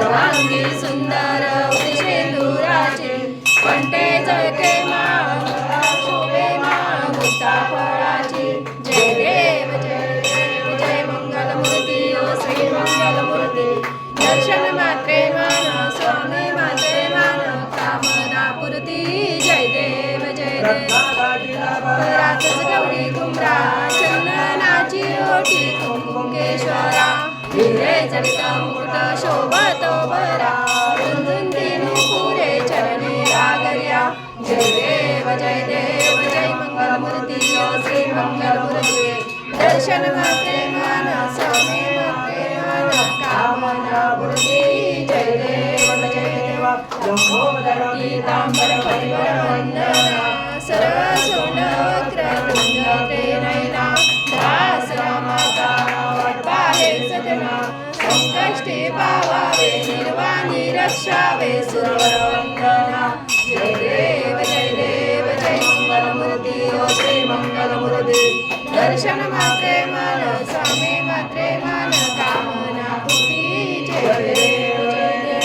सर्वांगी सुंदर शेंदुराचे कंठे जळके माळा शोभे माळ मुक्ता फळाची जय देव जय देव जय मंगलमूर्ती ओ श्री मंगलमूर्ती दर्शन मात्रे मान स्वामी मात्रे मान कामना पूर्ती जय देव जय देव रातच गौरी कुमरा चंदनाची ओटी कुंकेश्वरा हिरे जडित मुकुट शोभतो बरा रुंदून तीनु पुरे चरणी लागर्या जय देव जय मंगलमूर्ती ओ श्री मंगलमूर्ती दर्शन मात्रे मान स्वामी मात्रे मान कामना पूर्ती जय देव पीतांबर परिवर वंदना सर्व सोंड वक्रतुंड ते नयना दास रामाचा वाटपाहे सदना संकष्टी पावावे निर्वाणी रक्षावे सुरवर वंदना जय देव जय मंगलमूर्ती ओ श्री मंगलमूर्ती दर्शन मात्रे मान स्वामी मात्रे मान कामना पूर्ती जय देव